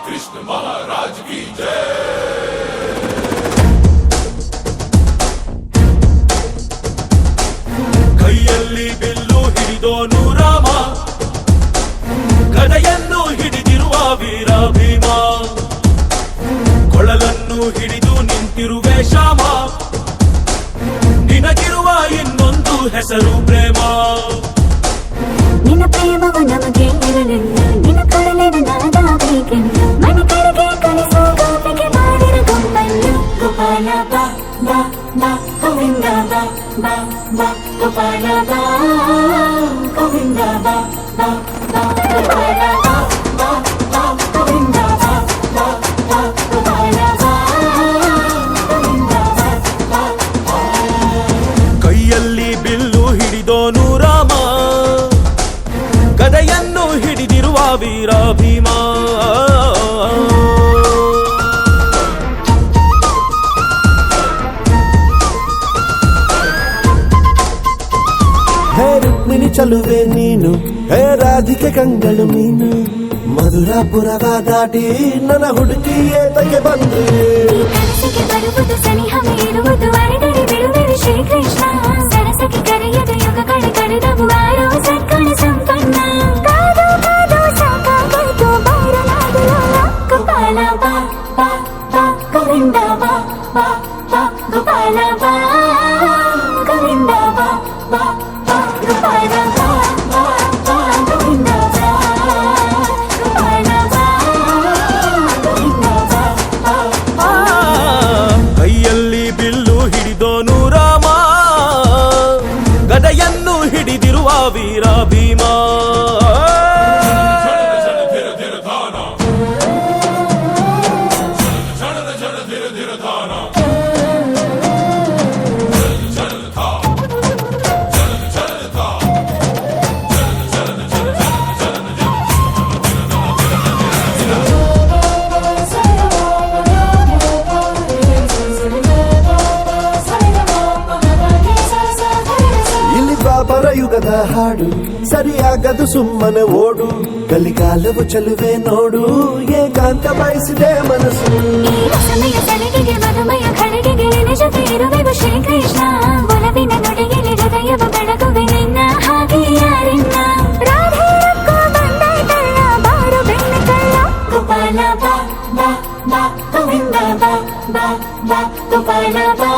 कृष्ण महाराज की जय। ಕೈಯಲ್ಲಿ ಬಿಲ್ಲು ಹಿಡಿದೋನು ರಾಮ, ಗದೆಯನ್ನು ಹಿಡಿದಿರುವ ವೀರ ಭೀಮ, ಕೊಳಲನ್ನು ಹಿಡಿದು ನಿಂತಿರುವೆ ಶ್ಯಾಮ, ನಿನಗಿರುವ ಇನ್ನೊಂದು ಹೆಸರು ಪ್ರೇಮ. ನಿನ್ನ ಪ್ರೇಮವು ನಮಗೆ ಇರಲಿಲ್ಲ, ನಿನ್ನ ಕೊಡಲೆವನಾಗಬೇಕೆಂದು ಮನ ಕಡೆಗೆ ಕಳಿಸೋ ಗೋಪಿಗೆ ಮಾಡಿರ ಗೊಂಬನ್ನು. ಗೋಪಾಲ ಬಾ ಬಾ ಬಾ ಗೋವಿಂದ ಬಾ ಬಾ ಬಾ ಗೋಪಾಲ ಬಾ ಗೋವಿಂದ ಬಾ ಬಾ ಬಾ ಗೋಪಾಲ ಬಾ ಬಾ ಬಾ ಗೋವಿಂದ ಬಾ ಬಾ ಬಾ ಗೋಪಾಲ ಬಾ ಗೋವಿಂದ ಬಾ ಬಾ. ಕೈಯಲ್ಲಿ ಬಿಲ್ಲು ಹಿಡಿದೋನು ರಾಮ, ಗದೆಯನ್ನು ಹಿಡಿದಿರುವ ವೀರ ಭೀಮ. ಹೇ ರುಕ್ಮಿಣಿ ಚಲುವೆ ನೀನು, ಹೇ ರಾಧಿಕೆ ಕಂಗಳು ನೀನು, ಮಧುರಾಪುರವ ದಾಟಿ ನನ್ನ ಹುಡುಕಿ ಏತಕ್ಕೆ ಬಂದು. ಕನಸಿಗೆ ಬರುವುದು ಸನಿಹವೇ ಇರುವುದು, ಅರೆಗಡೆ ಬಿಡುವೆರು ಶ್ರೀಕೃಷ್ಣ. ಸರಸಕ್ಕೆ ಕರೆಯದ ಯುಗಗಳ ಕಳೆದವು ಆರೋ ಸತ್ಕಣ ಸಂಪನ್ನ. ಕಾದು ಕಾದು ಸಾಕಾಗೋಯ್ತು ಬಾರಲಾಗಲ್ಲ. ಗೋಪಾಲ ಬಾ ಬಾ ಬಾ ಗೋವಿಂದ ಬಾ ಬಾ ಬಾ ಗೋಪಾಲ ಬಾ ಗೋವಿಂದ ಬಾ ಬಾ ಬಾ ಗೋಪಾಲ ಬಾ ಬಾ ಬಾ ಗೋವಿಂದ ಬಾ ಗೋಪಾಲ ಬಾ ಗೋವಿಂದ ಬಾ ಬಾ ಬಾ. ಕೈಯಲ್ಲಿ ಬಿಲ್ಲು ಹಿಡಿದೋನು ರಾಮ, ಗದೆಯನ್ನು ಹಿಡಿದಿರುವ ವೀರ ಭೀಮ. ಇಲ್ಲಿ ದ್ವಾಪರ ಯುಗದ ಹಾಡು ಸರಿಯಾಗದು ಸುಮ್ಮನೆ ಓಡು. ಕಲಿಕಾಲವು ಚಲುವೆ ನೋಡು, ಏಕಾಂತ ಬಯಸಿದೆ ಮನಸ್ಸು. ಈ ರಸಮಯ ಸಲಿಗೆಗೆ ಮಧುಮಯ ಖಳಿಗೆಗೆ ನಿನ್ನ ಜೊತೆ ಇರುವೆವು ಶ್ರೀಕೃಷ್ಣ. ಒಲವಿನ ನುಡಿಯಲ್ಲಿ ಹೃದಯವ ಬೆಳಗುವೆ ನಿನ್ನ ಹಾಗೆ ಯಾರಿನ್ನ. ರಾಧೆ ರಕ್ಕೋ ಬಂದಾಯ್ತಲ್ಲ ಬಾರು ಬೆಣ್ಣ ಕಳ್ಳ. ಗೋಪಾಲ ಬಾ ಬಾ ಬಾ ಗೋವಿಂದ ಬಾ ಬಾ ಬಾ ಗೋಪಾಲ ಬಾ